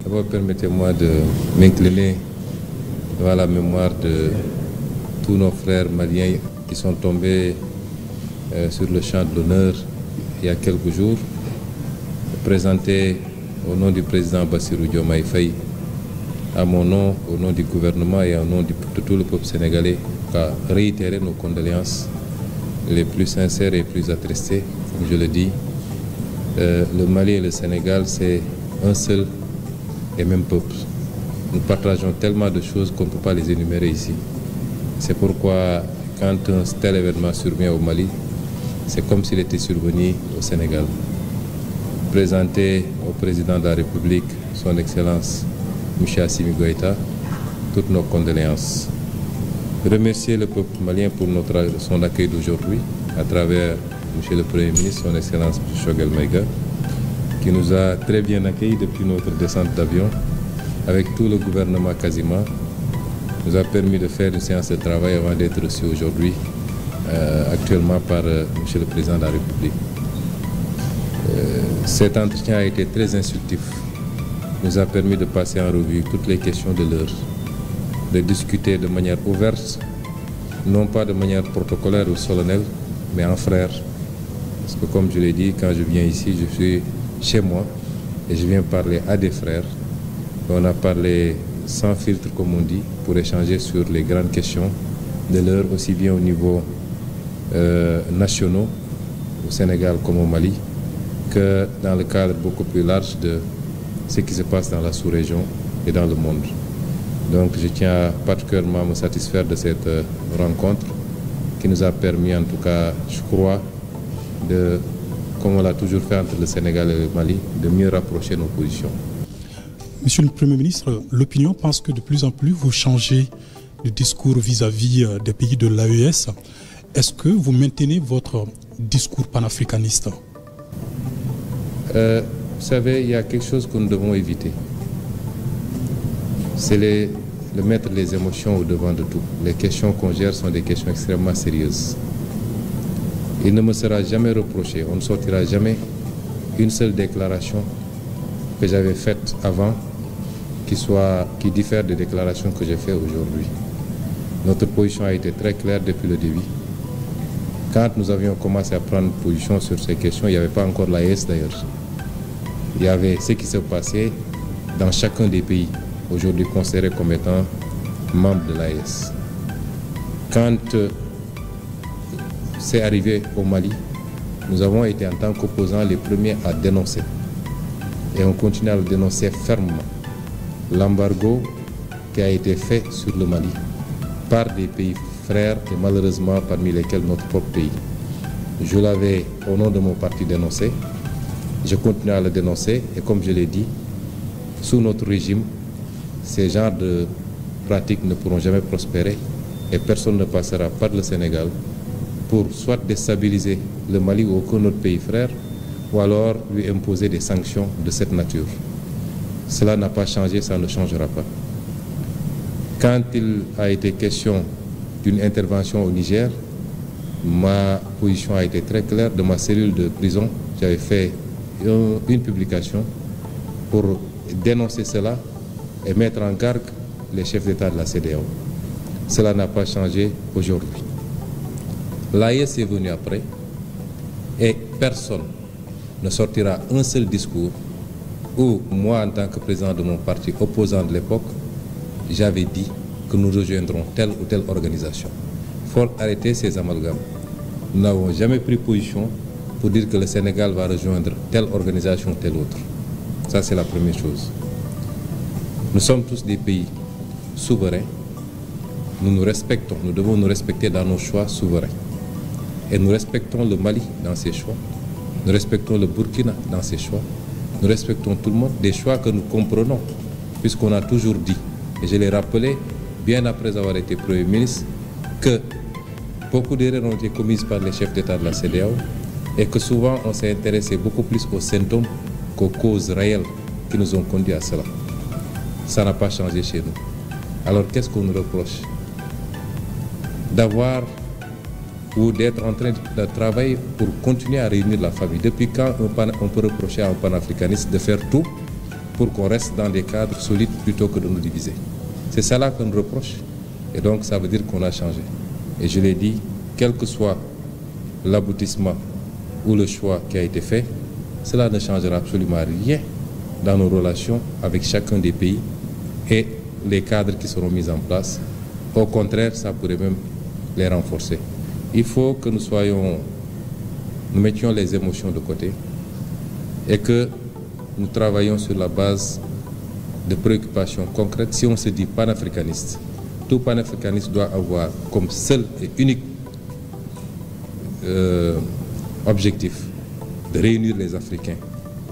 D'abord, permettez-moi de m'incliner devant la mémoire de tous nos frères maliens qui sont tombés sur le champ de l'honneur il y a quelques jours, présenter au nom du président Bassirou Diomaye Faye, à mon nom, au nom du gouvernement et au nom de tout le peuple sénégalais, à réitérer nos condoléances les plus sincères et les plus attristées. Comme je le dis, le Mali et le Sénégal, c'est un seul et même peuple. Nous partageons tellement de choses qu'on ne peut pas les énumérer ici. C'est pourquoi, quand un tel événement survient au Mali, c'est comme s'il était survenu au Sénégal. Présenter au président de la République, son Excellence M. Assimi Goïta, toutes nos condoléances. Remercier le peuple malien pour son accueil d'aujourd'hui à travers M. le Premier ministre, son Excellence M. Choguel Maïga, qui nous a très bien accueillis depuis notre descente d'avion, avec tout le gouvernement quasiment, nous a permis de faire une séance de travail avant d'être reçus aujourd'hui, actuellement par M. le Président de la République. Cet entretien a été très instructif, nous a permis de passer en revue toutes les questions de l'heure, de discuter de manière ouverte, non pas de manière protocolaire ou solennelle, mais en frère. Parce que comme je l'ai dit, quand je viens ici, je suis chez moi et je viens parler à des frères. On a parlé sans filtre, comme on dit, pour échanger sur les grandes questions de l'heure, aussi bien au niveau national, au Sénégal comme au Mali, que dans le cadre beaucoup plus large de ce qui se passe dans la sous-région et dans le monde. Donc je tiens particulièrement à me satisfaire de cette rencontre qui nous a permis, en tout cas, je crois, de, comme on l'a toujours fait entre le Sénégal et le Mali, de mieux rapprocher nos positions. Monsieur le Premier ministre, l'opinion pense que de plus en plus vous changez de discours vis-à-vis des pays de l'AES. Est-ce que vous maintenez votre discours panafricaniste? Vous savez, il y a quelque chose que nous devons éviter. C'est de mettre les émotions au devant de tout. Les questions qu'on gère sont des questions extrêmement sérieuses. Il ne me sera jamais reproché, on ne sortira jamais une seule déclaration que j'avais faite avant qui diffère des déclarations que j'ai faites aujourd'hui. Notre position a été très claire depuis le début. Quand nous avions commencé à prendre position sur ces questions, il n'y avait pas encore l'AES d'ailleurs. Il y avait ce qui se passait dans chacun des pays, aujourd'hui considérés comme étant membres de l'AES. Quand c'est arrivé au Mali, nous avons été en tant qu'opposants les premiers à dénoncer. Et on continue à le dénoncer fermement. L'embargo qui a été fait sur le Mali par des pays frères et malheureusement parmi lesquels notre propre pays. Je l'avais au nom de mon parti dénoncé. Je continue à le dénoncer et comme je l'ai dit, sous notre régime, ces genres de pratiques ne pourront jamais prospérer et personne ne passera par le Sénégal pour soit déstabiliser le Mali ou aucun autre pays frère ou alors lui imposer des sanctions de cette nature. Cela n'a pas changé, ça ne changera pas. Quand il a été question d'une intervention au Niger, ma position a été très claire. De ma cellule de prison, j'avais fait une publication pour dénoncer cela et mettre en garde les chefs d'État de la CEDEAO. Cela n'a pas changé aujourd'hui. L'AES est venu après et personne ne sortira un seul discours où moi, en tant que président de mon parti opposant de l'époque, j'avais dit que nous rejoindrons telle ou telle organisation. Il faut arrêter ces amalgames. Nous n'avons jamais pris position pour dire que le Sénégal va rejoindre telle organisation ou telle autre. Ça, c'est la première chose. Nous sommes tous des pays souverains. Nous nous respectons. Nous devons nous respecter dans nos choix souverains. Et nous respectons le Mali dans ses choix. Nous respectons le Burkina dans ses choix. Nous respectons tout le monde, des choix que nous comprenons, puisqu'on a toujours dit, et je l'ai rappelé bien après avoir été Premier ministre, que beaucoup d'erreurs ont été commises par les chefs d'État de la CEDEAO et que souvent on s'est intéressé beaucoup plus aux symptômes qu'aux causes réelles qui nous ont conduits à cela. Ça n'a pas changé chez nous. Alors qu'est-ce qu'on nous reproche? D'avoir ou d'être en train de travailler pour continuer à réunir la famille. Depuis quand on peut reprocher à un panafricaniste de faire tout pour qu'on reste dans des cadres solides plutôt que de nous diviser? C'est ça là qu'on reproche. Et donc ça veut dire qu'on a changé. Et je l'ai dit, quel que soit l'aboutissement ou le choix qui a été fait, cela ne changera absolument rien dans nos relations avec chacun des pays et les cadres qui seront mis en place. Au contraire, ça pourrait même les renforcer. Il faut que nous mettions les émotions de côté et que nous travaillions sur la base de préoccupations concrètes. Si on se dit panafricaniste, tout panafricaniste doit avoir comme seul et unique objectif de réunir les Africains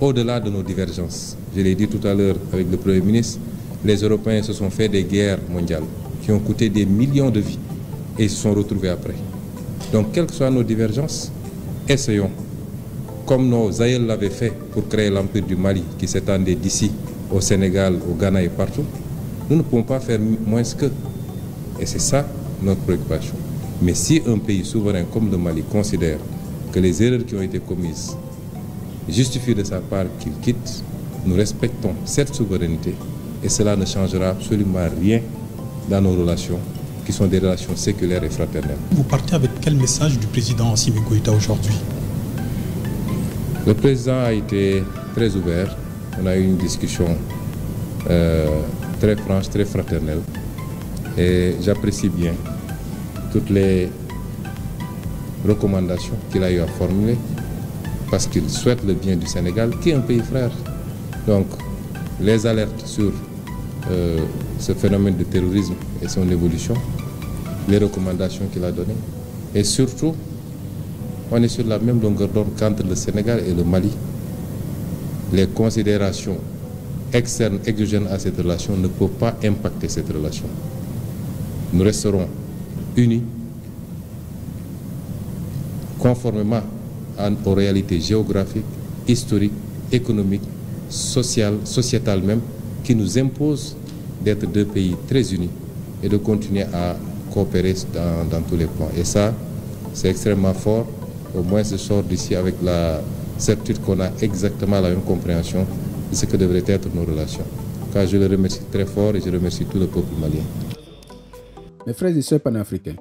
au-delà de nos divergences. Je l'ai dit tout à l'heure avec le Premier ministre, les Européens se sont fait des guerres mondiales qui ont coûté des millions de vies et ils se sont retrouvés après. Donc, quelles que soient nos divergences, essayons, comme nos aïeux l'avaient fait pour créer l'Empire du Mali qui s'étendait d'ici au Sénégal, au Ghana et partout, nous ne pouvons pas faire moins qu'eux. Et c'est ça notre préoccupation. Mais si un pays souverain comme le Mali considère que les erreurs qui ont été commises justifient de sa part qu'il quitte, nous respectons cette souveraineté et cela ne changera absolument rien dans nos relations qui sont des relations séculaires et fraternelles. Vous partez avec quel message du président Assimi Goïta aujourd'hui? Le président a été très ouvert. On a eu une discussion très franche, très fraternelle. Et j'apprécie bien toutes les recommandations qu'il a eu à formuler parce qu'il souhaite le bien du Sénégal, qui est un pays frère. Donc, les alertes sur ce phénomène de terrorisme et son évolution, les recommandations qu'il a données. Et surtout, on est sur la même longueur d'onde qu'entre le Sénégal et le Mali. Les considérations externes, exogènes à cette relation ne peuvent pas impacter cette relation. Nous resterons unis, conformément aux réalités géographiques, historiques, économiques, sociales, sociétales même, qui nous imposent d'être deux pays très unis et de continuer à coopérer dans tous les plans. Et ça, c'est extrêmement fort. Au moins, je sors d'ici avec la certitude qu'on a exactement la même compréhension de ce que devraient être nos relations. Car je le remercie très fort et je remercie tout le peuple malien. Mes frères et sœurs panafricains,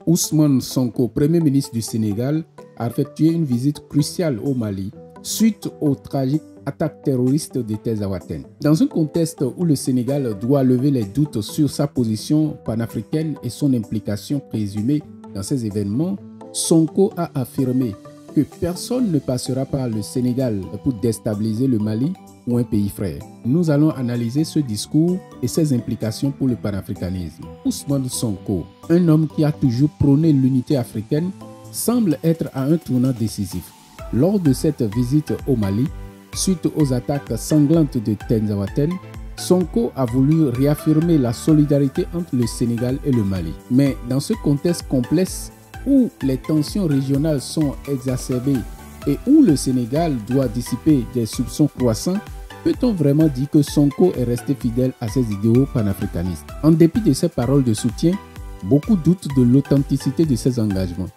Ousmane Sonko, Premier ministre du Sénégal, a effectué une visite cruciale au Mali suite aux tragiques attaques terroristes de Tezaouaten. Dans un contexte où le Sénégal doit lever les doutes sur sa position panafricaine et son implication présumée dans ces événements, Sonko a affirmé que personne ne passera par le Sénégal pour déstabiliser le Mali ou un pays frère. Nous allons analyser ce discours et ses implications pour le panafricanisme. Ousmane Sonko, un homme qui a toujours prôné l'unité africaine, semble être à un tournant décisif. Lors de cette visite au Mali, suite aux attaques sanglantes de Tezaouaten, Sonko a voulu réaffirmer la solidarité entre le Sénégal et le Mali. Mais dans ce contexte complexe où les tensions régionales sont exacerbées et où le Sénégal doit dissiper des soupçons croissants, peut-on vraiment dire que Sonko est resté fidèle à ses idéaux panafricanistes? En dépit de ses paroles de soutien, beaucoup doutent de l'authenticité de ses engagements.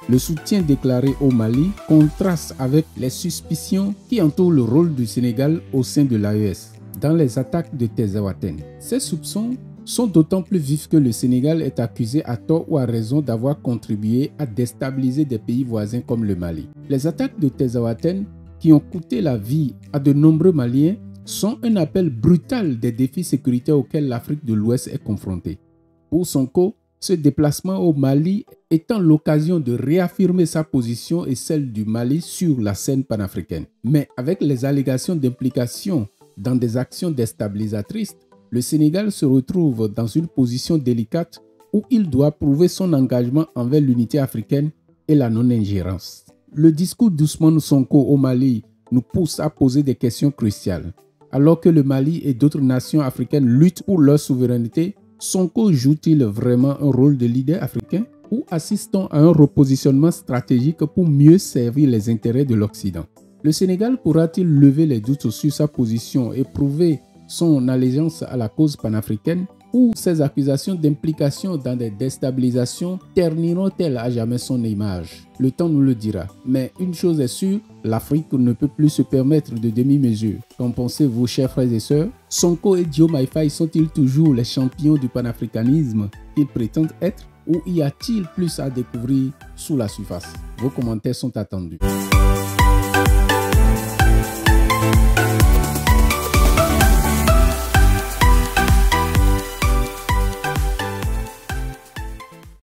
Le soutien déclaré au Mali contraste avec les suspicions qui entourent le rôle du Sénégal au sein de l'AES dans les attaques de Tezaouaten. Ces soupçons sont d'autant plus vifs que le Sénégal est accusé à tort ou à raison d'avoir contribué à déstabiliser des pays voisins comme le Mali. Les attaques de Tezaouaten, qui ont coûté la vie à de nombreux Maliens, sont un appel brutal des défis sécuritaires auxquels l'Afrique de l'Ouest est confrontée. Pour Sonko, ce déplacement au Mali étant l'occasion de réaffirmer sa position et celle du Mali sur la scène panafricaine. Mais avec les allégations d'implication dans des actions déstabilisatrices, le Sénégal se retrouve dans une position délicate où il doit prouver son engagement envers l'unité africaine et la non-ingérence. Le discours d'Ousmane Sonko au Mali nous pousse à poser des questions cruciales. Alors que le Mali et d'autres nations africaines luttent pour leur souveraineté, Sonko joue-t-il vraiment un rôle de leader africain ou assistons à un repositionnement stratégique pour mieux servir les intérêts de l'Occident? Le Sénégal pourra-t-il lever les doutes sur sa position et prouver son allégeance à la cause panafricaine Ou ces accusations d'implication dans des déstabilisations terniront-elles à jamais son image? Le temps nous le dira. Mais une chose est sûre, l'Afrique ne peut plus se permettre de demi-mesures. Qu'en pensez-vous, chers frères et sœurs? Sonko et Diomaye Faye sont-ils toujours les champions du panafricanisme qu'ils prétendent être? Ou y a-t-il plus à découvrir sous la surface? Vos commentaires sont attendus.